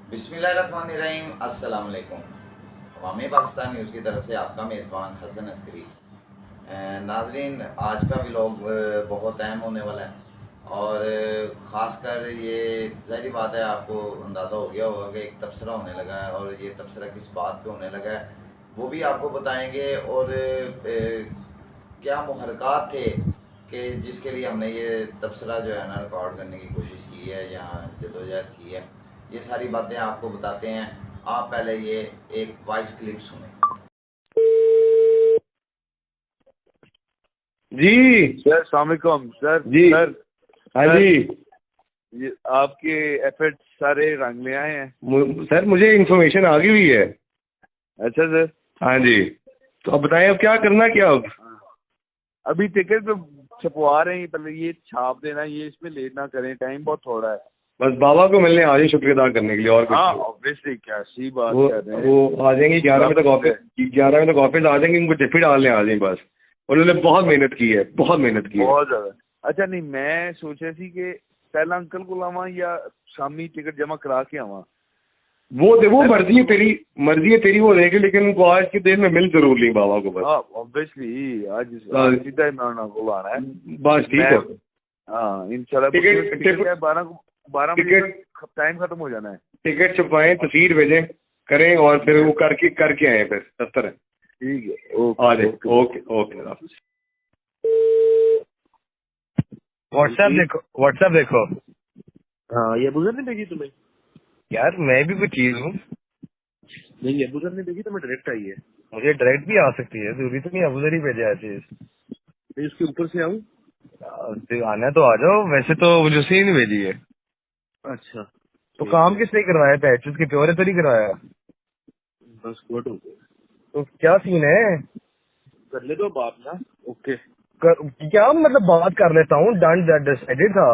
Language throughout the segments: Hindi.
बिस्मिल्लाहिर्रहमानिर्रहीम। अस्सलाम वालेकुम। अवामी पाकिस्तान न्यूज़ की तरफ से आपका मेज़बान हसन अस्करी। नाजरीन, आज का व्लॉग बहुत अहम होने वाला है और ख़ासकर ये ज़ाहिर बात है, आपको अंदाज़ा हो गया होगा कि एक तबसरा होने लगा है और ये तबसरा किस बात पे होने लगा है वो भी आपको बताएंगे। और क्या मुहरक़ात थे कि जिसके लिए हमने ये तबसरा जो है ना रिकॉर्ड करने की कोशिश की है या जदोजहद की है, ये सारी बातें आपको बताते हैं। आप पहले ये एक वॉइस क्लिप सुने। जी सर अस्सलाम वालेकुम सर। जी। सर हाँ सर जी। ये आपके एफर्ट्स सारे रंग में आए हैं। सर मुझे इन्फॉर्मेशन आ गई हुई है। अच्छा सर। हाँ जी, तो अब बताएं अब क्या करना, क्या अब? अभी टिकट तो छपवा रहे हैं, पहले ये छाप देना, ये इसमें लेट ना करें, टाइम बहुत थोड़ा है। बस बाबा को मिलने आ जाए शुक्र अदा करने के लिए, और कुछ हाँ नहीं। ऑब्वियसली, क्या सी बात वो कर रहे हैं। वो आ जाएंगे 11 बजे तक ऑफिस, 11 बजे तक ऑफिस आ जाएंगे, उनको टिफिन डालने आ जाएंगे बस। उन्होंने बहुत मेहनत की है, बहुत मेहनत की है। बहुत ज्यादा। अच्छा नहीं, मैं सोच रही थी कि पहला अंकल को लावा या शामी टिकट जमा करा के आवा। वो मर्जी है तेरी, वो देखे, लेकिन उनको आज के दिन में मिल जरूर ली बाबा को बस। हाँ ऑब्वियसली, आज सीधा इमरान को लाना है। बस ठीक है। हाँ इंशाल्लाह। टिकट 12 बजे तक टाइम खत्म हो जाना है। टिकट छुपाएं, तस्वीर भेजें, करें और फिर वो करके आए फिर दफ्तर है। ठीक है, आ जाए। Okay okay. व्हाट्सएप देखो। हाँ, ये अबूजर ने भेजी तुम्हें? यार मैं भी कोई चीज हूँ, नहीं, ये अबूजर ने भेजी, तुम्हें डायरेक्ट आई है। मुझे डायरेक्ट भी आ सकती है, जरूरी तो नहीं अबू जर ही भेजा है चीज। नहीं, उसके ऊपर से आऊँ? आना तो आ जाओ, वैसे तो मुझे उसे ही नहीं भेजी है। अच्छा तो ठीक काम है। किसने करवाया? पैचेस के प्योरे तो नहीं करवाया? बस गुड हो गया। तो क्या सीन है? कर ले दो बात ना। ओके। क्या मतलब बात कर लेता हूँ, डन दैट डिसाइडेड था।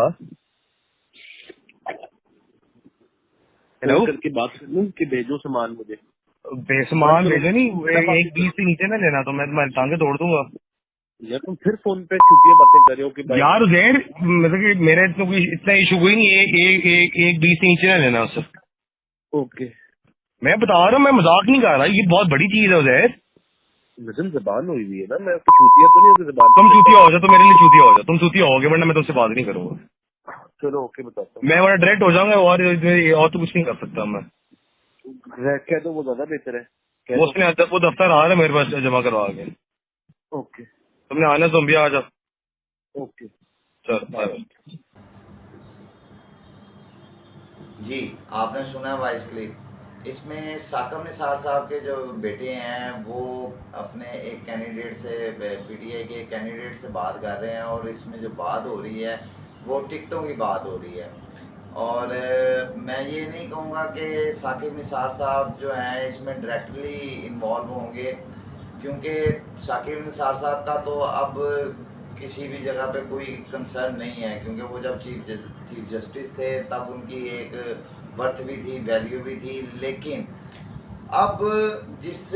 फोन हेलो, करके बात कर लूँ कि भेजो सामान मुझे। बेसमान भेजो नहीं, एक 20 से नीचे ना लेना, तो मैं तुम्हारी टांगे तोड़ दूंगा। यार तुम फिर फोन पे छुट्टियां बातें कर रहे हो कि भाई। यार उजैर, मतलब कि मेरे तो कोई इतना इशू कोई नहीं है, एक 20 से नीचे ना लेना उससे। ओके। मैं बता रहा हूँ, मैं मजाक नहीं कर रहा, ये बहुत बड़ी चीज है उजैर। नजम जबान हुई हुई है ना, मैं तो छुट्टियां तो नहीं होगी जबान तुम पे चूतिया करता हो जाओ तो मेरे लिए चूतिया हो जाओ, तुम चूतिया होगे, वरना मैं तुमसे बात नहीं करूंगा। हूँ। चलो ओके, बताता मैं वरना डायरेक्ट हो जाऊंगा, और तो कुछ नहीं कर सकता मैं। हूँ। कह दो, वो ज्यादा बेहतर है। कह वो दो। उसने वो दफ्तर आ रहा है मेरे पास जमा करवा के। ओके तुमने आना, तुम भी आ जाओ। ओके। चल बाय। जी, आपने सुना वॉइस क्लिप। इसमें साकब निसार साहब के जो बेटे हैं वो अपने एक कैंडिडेट से, पीटीआई के एक कैंडिडेट से बात कर रहे हैं और इसमें जो बात हो रही है वो टिकटों की बात हो रही है। और मैं ये नहीं कहूँगा कि साकिब निसार साहब जो हैं इसमें डायरेक्टली इन्वॉल्व होंगे, क्योंकि साकिब निसार साहब का तो अब किसी भी जगह पे कोई कंसर्न नहीं है, क्योंकि वो जब चीफ जस्टिस थे तब उनकी एक वर्थ भी थी, वैल्यू भी थी। लेकिन अब जिस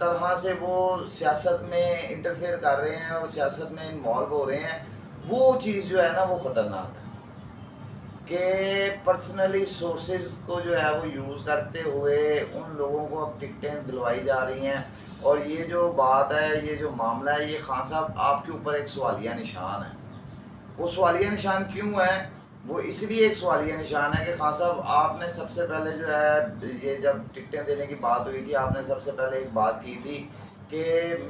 तरह से वो सियासत में इंटरफेयर कर रहे हैं और सियासत में इन्वॉल्व हो रहे हैं, वो चीज़ जो है ना वो ख़तरनाक है कि पर्सनली सोर्सेज को जो है वो यूज़ करते हुए उन लोगों को अब टिकटें दिलवाई जा रही हैं। और ये जो बात है, ये जो मामला है, ये खान साहब आपके ऊपर एक सवालिया निशान है। वो सवालिया निशान क्यों है? वो इसलिए एक सवालिया निशान है कि खान साहब आपने सबसे पहले जो है, ये जब टिकटें देने की बात हुई थी, आपने सबसे पहले एक बात की थी कि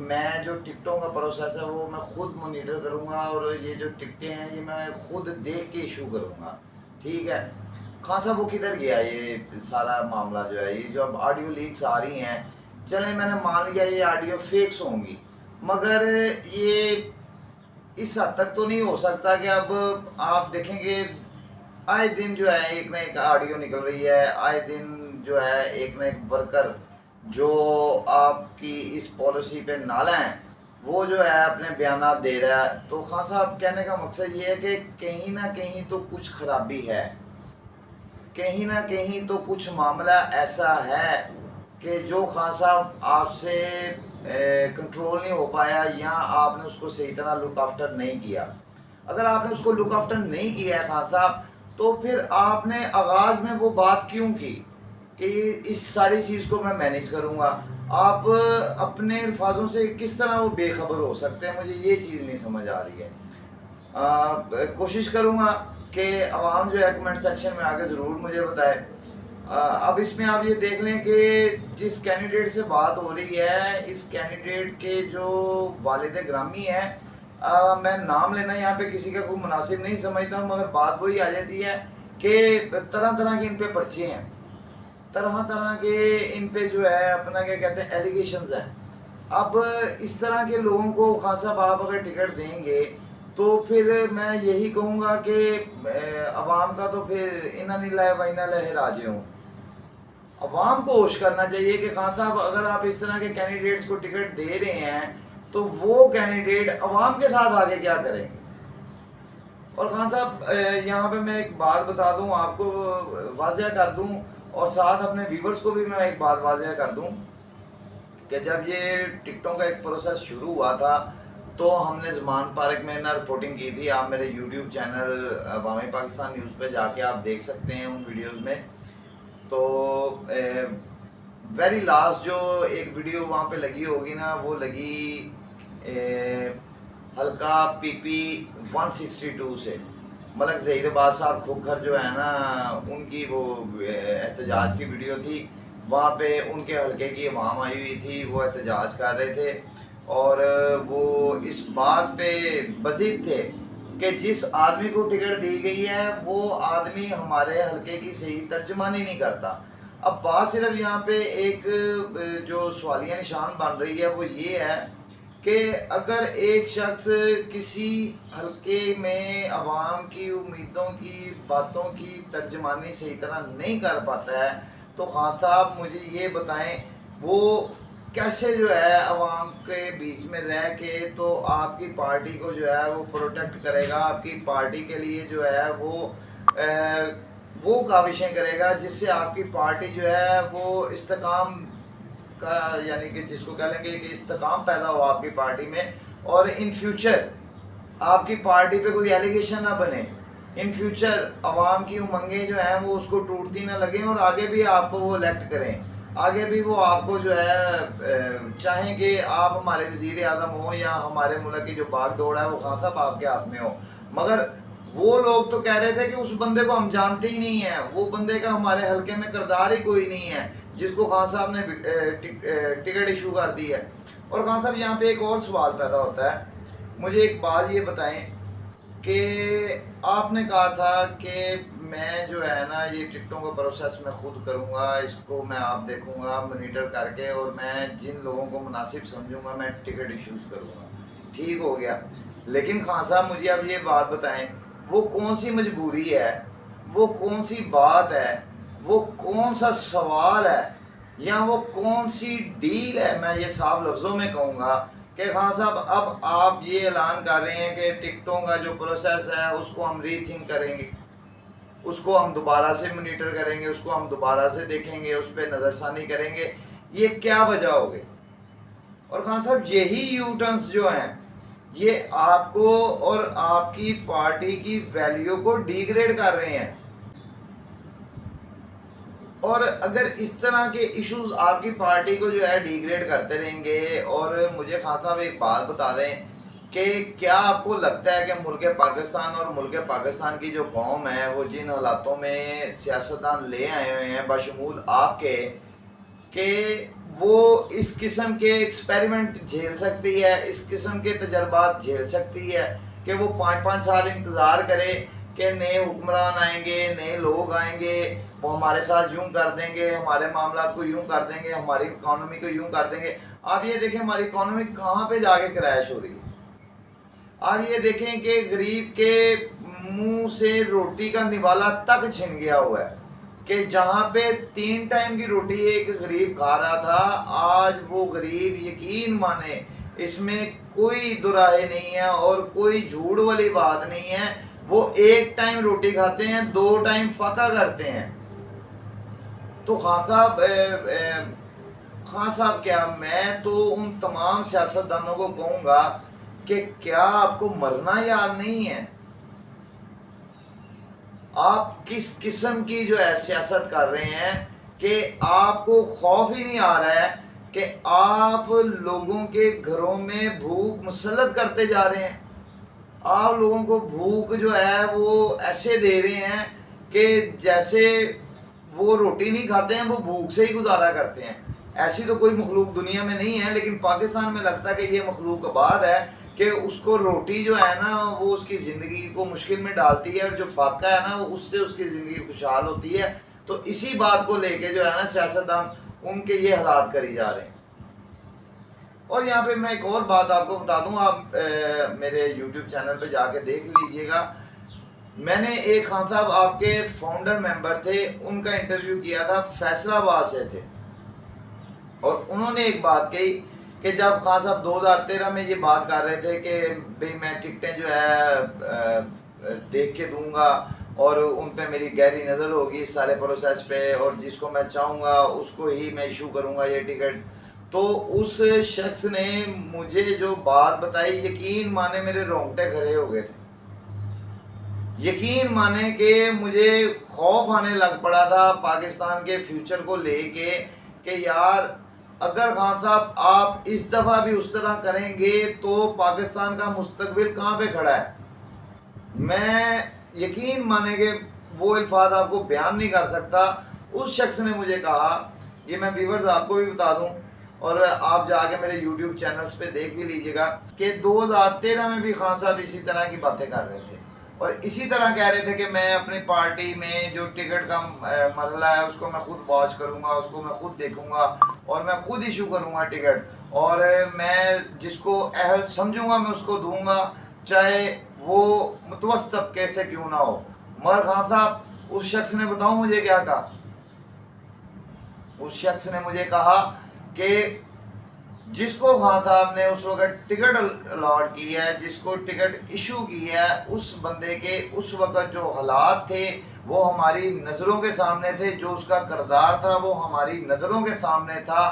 मैं जो टिकटों का प्रोसेस है वो मैं खुद मोनीटर करूँगा और ये जो टिकटें हैं ये मैं खुद देख के इशू करूँगा। ठीक है, खान साहब वो किधर गया ये सारा मामला जो है? ये जो अब ऑडियो लीक्स आ रही हैं, चलें मैंने मान लिया ये ऑडियो फेक्स होंगी, मगर ये इस हद तक तो नहीं हो सकता कि अब आप देखेंगे आए दिन जो है एक ना एक ऑडियो निकल रही है, आए दिन जो है एक ना एक वर्कर जो आपकी इस पॉलिसी पे नाला है वो जो है अपने बयानात दे रहा है। तो खान साहब कहने का मकसद ये है कि कहीं ना कहीं तो कुछ खराबी है, कहीं ना कहीं तो कुछ मामला ऐसा है कि जो खान साहब आपसे कंट्रोल नहीं हो पाया या आपने उसको सही तरह लुक आफ्टर नहीं किया। अगर आपने उसको लुक आफ्टर नहीं किया है खान साहब, तो फिर आपने आगाज़ में वो बात क्यों की? कि इस सारी चीज़ को मैं मैनेज करूँगा। आप अपने अल्फाजों से किस तरह वो बेखबर हो सकते हैं, मुझे ये चीज़ नहीं समझ आ रही है। कोशिश करूँगा कि आवाम जो है कमेंट सेक्शन में आके ज़रूर मुझे बताए। अब इसमें आप ये देख लें कि जिस कैंडिडेट से बात हो रही है, इस कैंडिडेट के जो वालिद ग्रामी हैं, मैं नाम लेना यहाँ पे किसी का कोई मुनासिब नहीं समझता हूँ, मगर बात वही आ जाती है कि तरह तरह के इन पे पर्चे हैं, तरह तरह के इन पे जो है अपना क्या कहते हैं एलिगेशंस हैं। अब इस तरह के लोगों को खान साहब आप अगर टिकट देंगे तो फिर मैं यही कहूँगा कि अवाम का तो फिर इन्ना नहीं लाए व इन्ना लहे राजे हूँ। अवाम को होश करना चाहिए कि खान साहब अगर आप इस तरह के कैंडिडेट्स को टिकट दे रहे हैं तो वो कैंडिडेट अवाम के साथ आगे क्या करेंगे। और खान साहब यहाँ पे मैं एक बात बता दूँ आपको, वाज़ह कर दूँ, और साथ अपने व्यूवर्स को भी मैं एक बात वाज़ह कर दूँ कि जब ये टिकटों का एक प्रोसेस शुरू हुआ था तो हमने ज़मान पार्क में ना रिपोर्टिंग की थी। आप मेरे यूट्यूब चैनल अवामी पाकिस्तान न्यूज़ पे जाके आप देख सकते हैं उन वीडियोस में। तो वेरी लास्ट जो एक वीडियो वहाँ पे लगी होगी ना, वो लगी हल्का पीपी 162 से मलक ज़हीर अब्बास साहब खोखर जो है ना, उनकी वो एहतजाज की वीडियो थी। वहाँ पे उनके हलके की अवाम आई हुई थी, वो एहतजाज कर रहे थे और वो इस बात पे बज़िद थे कि जिस आदमी को टिकट दी गई है वो आदमी हमारे हलके की सही तर्जमानी नहीं करता। अब बात सिर्फ यहाँ पे एक जो सवालिया निशान बन रही है वो ये है कि अगर एक शख्स किसी हलके में अवाम की उम्मीदों की बातों की तर्जमानी सही तरह नहीं कर पाता है तो खान साहब मुझे ये बताएं वो कैसे जो है अवाम के बीच में रह के तो आपकी पार्टी को जो है वो प्रोटेक्ट करेगा, आपकी पार्टी के लिए जो है वो काविशें करेगा जिससे आपकी पार्टी जो है वो इस्तेकाम का, यानी कि जिसको कह लेंगे कि इस्तेकाम पैदा हो आपकी पार्टी में, और इन फ्यूचर आपकी पार्टी पे कोई एलिगेशन ना बने, इन फ्यूचर अवाम की उमंगें जो हैं वो उसको टूटती ना लगें और आगे भी आपको वो इलेक्ट करें, आगे भी वो आपको जो है चाहें कि आप हमारे वज़ीर आज़म हो या हमारे मुल्क की जो भाग दौड़ है वो खान साहब आपके हाथ में हो। मगर वो लोग तो कह रहे थे कि उस बंदे को हम जानते ही नहीं हैं, वो बंदे का हमारे हलके में किरदार ही कोई नहीं है जिसको खान साहब ने टिकट इशू कर दी है। और खान साहब यहाँ पे एक और सवाल पैदा होता है, मुझे एक बात ये बताएं कि आपने कहा था कि मैं जो है ना ये टिकटों का प्रोसेस मैं खुद करूँगा, इसको मैं आप देखूँगा मॉनिटर करके और मैं जिन लोगों को मुनासिब समझूँगा मैं टिकट इशूज़ करूँगा। ठीक हो गया, लेकिन खान साहब मुझे अब ये बात बताएं वो कौन सी मजबूरी है, वो कौन सी बात है, वो कौन सा सवाल है या वो कौन सी डील है, मैं ये साफ लफ्ज़ों में कहूँगा कि खान साहब अब आप ये ऐलान कर रहे हैं कि टिकटों का जो प्रोसेस है उसको हम रीथिंक करेंगे, उसको हम दोबारा से मॉनिटर करेंगे, उसको हम दोबारा से देखेंगे, उस पर नज़रसानी करेंगे, ये क्या वजह होगी। और खान साहब यही यू टर्न्स जो हैं ये आपको और आपकी पार्टी की वैल्यू को डिग्रेड कर रहे हैं। और अगर इस तरह के इश्यूज आपकी पार्टी को जो है डिग्रेड करते रहेंगे, और मुझे खान साहब एक बात बता दें कि क्या आपको लगता है कि मुल्क पाकिस्तान और मुल्क पाकिस्तान की जो कौम है वो जिन हालातों में सियासतदान ले आए हुए हैं बशमूल आपके, कि वो इस किस्म के एक्सपेरिमेंट झेल सकती है, इस किस्म के तजर्बात झेल सकती है कि वो 5-5 साल इंतज़ार करे कि नए हुक्मरान आएंगे, नए लोग आएंगे, वो हमारे साथ यूं कर देंगे, हमारे मामलात को यूं कर देंगे, हमारी इकॉनमी को यूं कर देंगे। आप ये देखें हमारी इकॉनमी कहाँ पे जाके क्रैश हो रही है। आप ये देखें कि गरीब के मुंह से रोटी का निवाला तक छिन गया हुआ है कि जहाँ पे 3 टाइम की रोटी एक गरीब खा रहा था, आज वो गरीब यकीन माने इसमें कोई दुराहे नहीं है और कोई झूठ वाली बात नहीं है, वो 1 टाइम रोटी खाते हैं, 2 टाइम फाका करते हैं। तो खान साहब क्या, मैं तो उन तमाम सियासतदानों को कहूँगा कि क्या आपको मरना याद नहीं है? आप किस किस्म की जो है सियासत कर रहे हैं कि आपको खौफ ही नहीं आ रहा है कि आप लोगों के घरों में भूख मुसल्लत करते जा रहे हैं। आप लोगों को भूख जो है वो ऐसे दे रहे हैं कि जैसे वो रोटी नहीं खाते हैं, वो भूख से ही गुजारा करते हैं। ऐसी तो कोई मखलूक दुनिया में नहीं है, लेकिन पाकिस्तान में लगता है कि ये मखलूक आबाद है कि उसको रोटी जो है ना वो उसकी ज़िंदगी को मुश्किल में डालती है, और जो फाका है ना वो उससे उसकी ज़िंदगी खुशहाल होती है। तो इसी बात को लेके जो है ना सियासतदान उनके ये हालात करी जा रहे हैं। और यहाँ पे मैं एक और बात आपको बता दूं, आप मेरे YouTube चैनल पे जाके देख लीजिएगा। मैंने एक खान साहब आपके फाउंडर मेंबर थे, उनका इंटरव्यू किया था, फैसलाबाद से थे, और उन्होंने एक बात कही कि जब खान साहब 2013 में ये बात कर रहे थे कि भाई मैं टिकटें जो है देख के दूंगा और उन पे मेरी गहरी नज़र होगी इस सारे प्रोसेस पे, और जिसको मैं चाहूँगा उसको ही मैं इशू करूँगा ये टिकट। तो उस शख्स ने मुझे जो बात बताई, यकीन माने मेरे रोंगटे खड़े हो गए थे। यकीन माने कि मुझे खौफ आने लग पड़ा था पाकिस्तान के फ्यूचर को लेके कि यार अगर खान साहब आप इस दफ़ा भी उस तरह करेंगे तो पाकिस्तान का मुस्तकबिल कहाँ पे खड़ा है। मैं यकीन माने कि वो अल्फाज आपको बयान नहीं कर सकता। उस शख्स ने मुझे कहा, ये मैं व्यूअर्स आपको भी बता दूं और आप जाके मेरे YouTube चैनल्स पे देख भी लीजिएगा कि 2013 में भी खान साहब इसी तरह की बातें कर रहे थे, और इसी तरह कह रहे थे कि मैं अपनी पार्टी में जो टिकट का मसला है उसको मैं खुद वॉच करूंगा, उसको मैं खुद देखूंगा और मैं खुद इशू करूंगा टिकट, और मैं जिसको अहल समझूंगा मैं उसको दूंगा, चाहे वो मुतवस्सित तबके से क्यों ना हो। मगर खान साहब उस शख्स ने बताऊं मुझे क्या कहा। उस शख्स ने मुझे कहा कि जिसको खान साहब ने उस वक्त टिकट अलॉट की है, जिसको टिकट इशू की है, उस बंदे के उस वक्त जो हालात थे वो हमारी नज़रों के सामने थे, जो उसका किरदार था वो हमारी नज़रों के सामने था।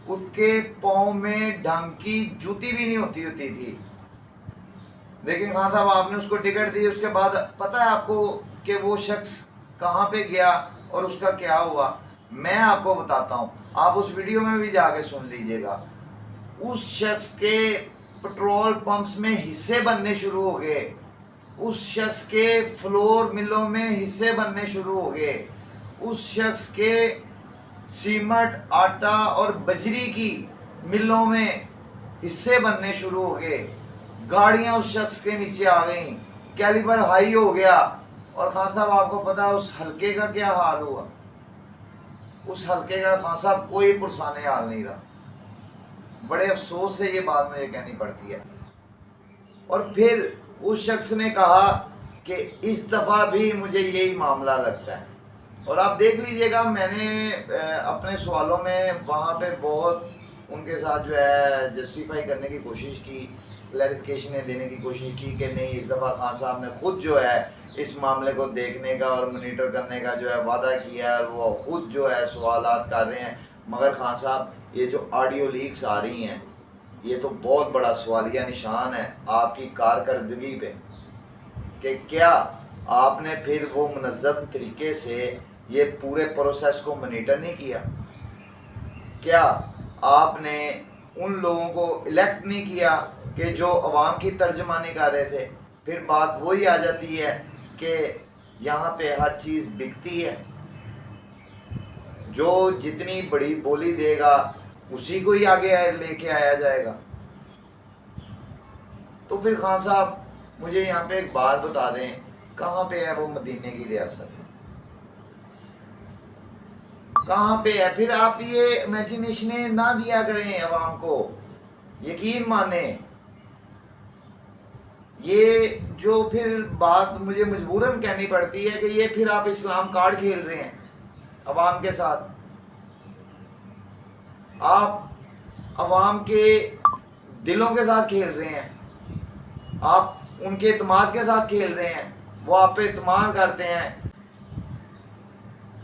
उसके पाँव में ढंग की जूती भी नहीं होती थी। लेकिन खान साहब आपने उसको टिकट दी, उसके बाद पता है आपको कि वो शख्स कहाँ पे गया और उसका क्या हुआ। मैं आपको बताता हूँ, आप उस वीडियो में भी जाके सुन लीजिएगा। उस शख्स के पेट्रोल पंप्स में हिस्से बनने शुरू हो गए, उस शख्स के फ्लोर मिलों में हिस्से बनने शुरू हो गए, उस शख्स के सीमेंट, आटा और बजरी की मिलों में हिस्से बनने शुरू हो गए, गाड़ियां उस शख्स के नीचे आ गई, कैलिबर हाई हो गया। और खान साहब आपको पता है उस हल्के का क्या हाल हुआ। उस हल्के का खान साहब कोई पुरसाने हाल नहीं रहा। बड़े अफसोस से ये बात मुझे कहनी पड़ती है। और फिर उस शख्स ने कहा कि इस दफ़ा भी मुझे यही मामला लगता है। और आप देख लीजिएगा, मैंने अपने सवालों में वहाँ पे बहुत उनके साथ जो है जस्टिफाई करने की कोशिश की, क्लैरिफिकेशनें देने की कोशिश की कि नहीं, इस दफ़ा खान साहब ने खुद जो है इस मामले को देखने का और मॉनिटर करने का जो है वादा किया है, वो खुद जो है सवालात कर रहे हैं। मगर खान साहब ये जो ऑडियो लीक्स आ रही हैं ये तो बहुत बड़ा सवालिया निशान है आपकी कारकर्दगी पे कि क्या आपने फिर वो मुनज़्ज़म तरीके से ये पूरे प्रोसेस को मॉनिटर नहीं किया। क्या आपने उन लोगों को इलेक्ट नहीं किया कि जो अवाम की तर्जमानी कर रहे थे। फिर बात वही आ जाती है कि यहाँ पे हर चीज़ बिकती है, जो जितनी बड़ी बोली देगा उसी को ही आगे लेके आया जाएगा। तो फिर खान साहब मुझे यहाँ पे एक बात बता दें, कहाँ पे है वो मदीने की रियासत, कहाँ पे है। फिर आप ये इमेजिनेशन ना दिया करें अवाम को। यकीन माने ये जो फिर बात मुझे मजबूरन कहनी पड़ती है कि ये फिर आप इस्लाम कार्ड खेल रहे हैं अवाम के साथ। आप अवाम के दिलों के साथ खेल रहे हैं, आप उनके इत्मीनान के साथ खेल रहे हैं, वो आप पे इत्मीनान करते हैं।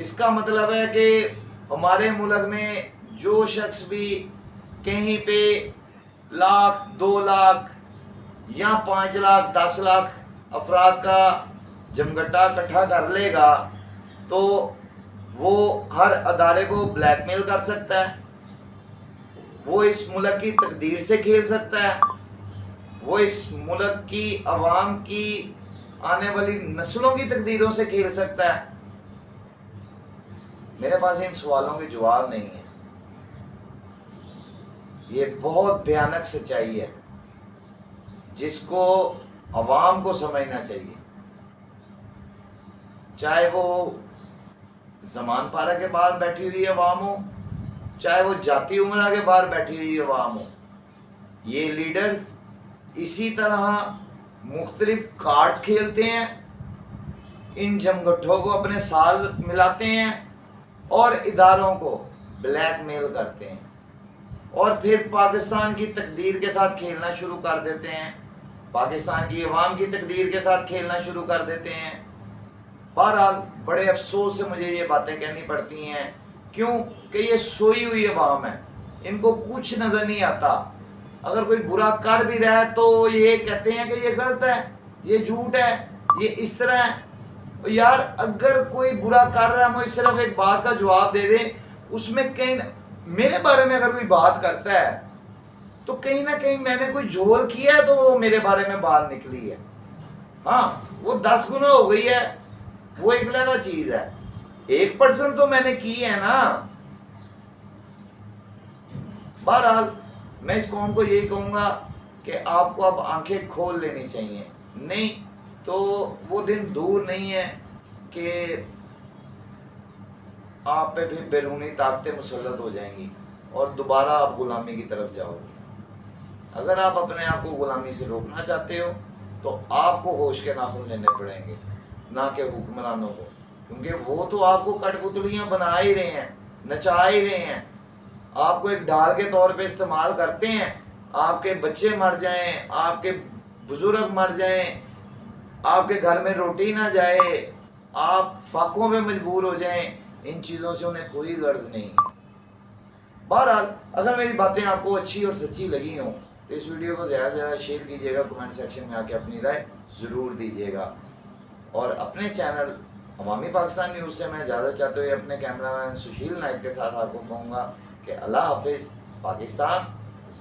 इसका मतलब है कि हमारे मुल्क में जो शख्स भी कहीं पे 1 लाख 2 लाख या 5 लाख 10 लाख अफराद का जमघटा इकट्ठा कर लेगा तो वो हर अदारे को ब्लैकमेल कर सकता है, वो इस मुल्क की तकदीर से खेल सकता है, वो इस मुल्क की आवाम की आने वाली नस्लों की तकदीरों से खेल सकता है। मेरे पास इन सवालों के जवाब नहीं है। ये बहुत भयानक सच्चाई है जिसको अवाम को समझना चाहिए। चाहे वो जमान पारा के बाहर बैठी हुई अवाम हो, चाहे वो जाती उमरा के बाहर बैठी हुई अवाम हो, ये लीडर्स इसी तरह मुख्तलिफ कार्ड्स खेलते हैं, इन जमगठों को अपने साथ मिलाते हैं और इदारों को ब्लैकमेल करते हैं और फिर पाकिस्तान की तकदीर के साथ खेलना शुरू कर देते हैं, पाकिस्तान की अवाम की तकदीर के साथ खेलना शुरू कर देते हैं। बहरहाल बड़े अफसोस से मुझे ये बातें कहनी पड़ती हैं, क्यों कि ये सोई हुई अवाम है, इनको कुछ नज़र नहीं आता। अगर कोई बुरा कर भी रहा है तो ये कहते हैं कि ये गलत है, ये झूठ है, ये इस तरह है। यार अगर कोई बुरा कर रहा है, मुझे सिर्फ एक बात का जवाब दे दे, उसमें कहीं मेरे बारे में अगर कोई बात करता है तो कहीं ना कहीं मैंने कोई झोल किया है तो वो मेरे बारे में बात निकली है। हाँ, वो 10 गुना हो गई है, वो एक अलग चीज है, 1% तो मैंने की है ना। बहरहाल मैं इस कौम को यही कहूँगा कि आपको अब आंखें खोल लेनी चाहिए, नहीं तो वो दिन दूर नहीं है कि आप पे भी बैरूनी ताकतें मुसल्लत हो जाएंगी और दोबारा आप गुलामी की तरफ जाओगे। अगर आप अपने आप को गुलामी से रोकना चाहते हो तो आपको होश के नाखून लेने पड़ेंगे, ना कि हुक्मरानों को, क्योंकि वो तो आपको कठपुतलियाँ बना ही रहे हैं, नचा ही रहे हैं, आपको एक ढाल के तौर पे इस्तेमाल करते हैं। आपके बच्चे मर जाएं, आपके बुजुर्ग मर जाएं, आपके घर में रोटी ना जाए, आप फाकों में मजबूर हो जाएं, इन चीज़ों से उन्हें कोई गर्ज नहीं है। बहरहाल अगर मेरी बातें आपको अच्छी और सच्ची लगी हों तो इस वीडियो को ज़्यादा से ज़्यादा शेयर कीजिएगा, कमेंट सेक्शन में आके अपनी राय ज़रूर दीजिएगा और अपने चैनल अवामी पाकिस्तान न्यूज़ से मैं इजाज़त चाहते हुए अपने कैमरामैन सुशील नाइक के साथ आपको कहूँगा कि अल्लाह हाफिज़, पाकिस्तान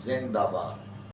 जिंदाबाद।